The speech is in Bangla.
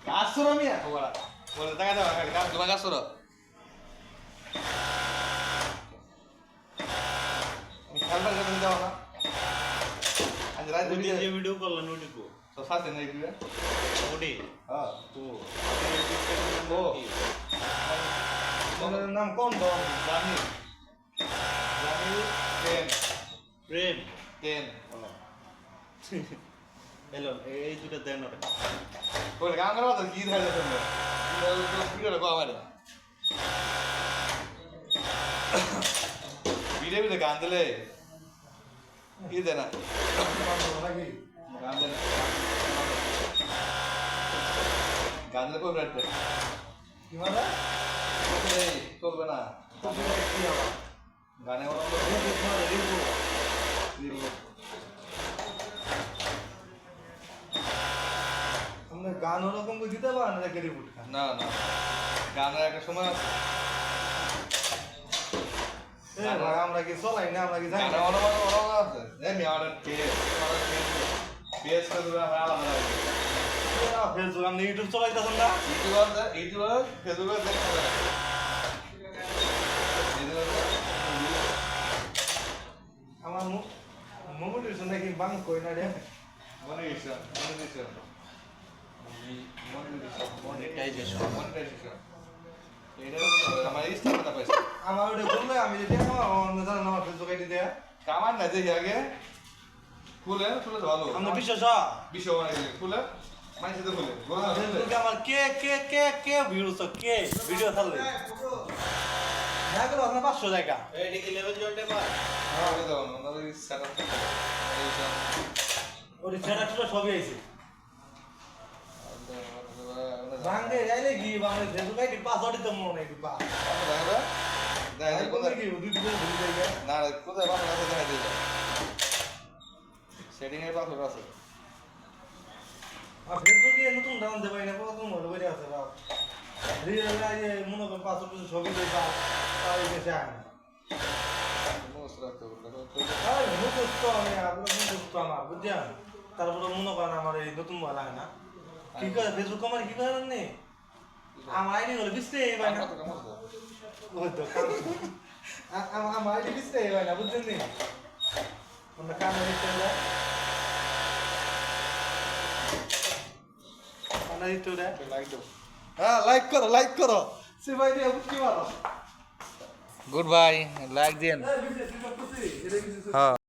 Kasur mi ya? Bola. Bola tak ada kan? Kasur cuma kasur. Kalbar kan tidak mana? Anjay itu dia video call lah nudi ko. So fast ini dia. Nudi. Ah. Oh. Oh. Nama kon dong? Jani. Jani Ken. Prem. Ken. Hello. এই দুটো দেন ওরে। Bola কাম করো তো কি ধরে তুমি? ভিডিও কো আমারে। ভিডিও গান দিলে কি দেনা? গান দেনা। গান দিলে কই রাখতে? কি মানে? এই চলবে না। কি হবে? গানে ওরা हमने गान ওরকম করে দিতে পারে না কেরি ফুট না না গানের একটা সময় আছে আমরা কি চলাই না আমরা কি জানি গানে ওরা আছে আমি আর কে পিএস করে দুরা আলাদা লাগে ফেসবুক আপনি ইউটিউব চলাইতেছেন না ইউটিউবার ফেসবুকে দেখতে আমার মোবাইল নাকি বাং কই না রে মনিটাইজেশন এটা আমার ইস্তাটা পাইছে আমার ওটা বললে আমি যদি আমার অন্য জানা আমার ফেসবুক আইডি দেয়া কামান না দেখি আগে ফুলে ভালো আমরা বিশ্বাস বিশ্ব মানে ফুলে মাইছে তো ফুলে ফেসবুকে আমার কে ভিডিও কে ভিডিও থাকলে না গেল আপনার 500 জায়গা এই কি লেভেল জলতে পার? ওটা দাও না ওদের সেটআপ ওই সেটা সবই আইছে বাংলে আইলে কি বাংলে ফেসবুক আইডি পাসওয়ার্ড দিতে মনে নাই বা দেখা কোথায় কি দুই দিন ভুলে যাই না কোথায় বাংলা আছে দেখা দিই সেটিং এর পাসওয়ার্ড আছে আর ফেসবুকে নতুন ডাউন দেব না কত মনে করে আছে বাপ রিয়েল আইয়ে মনে করেন পাসওয়ার্ড সবই দেই বা তাই দেশে আয় মোস্ট রাখতে বললো আর মুখস্থ আমি আপনার মুখস্থ আমার বুঝছেন তারপরে মনে করেন আমার এই নতুন বলা হয় না কি করে ফেসবুক আমার কি করেন নি আমার আইডি হলো বিস্তে ভাই না ওই তো আমার আইডি বিস্তে ভাই না বুঝছেন নি আমরা কাম দিতে হলো আমরা দিতে হলো লাইক দাও হ্যাঁ লাইক করো সে ভাই দিয়ে বুঝতে পারো গুড বাই লাইক দেন এই বিস্তে এটা কিছু হ্যাঁ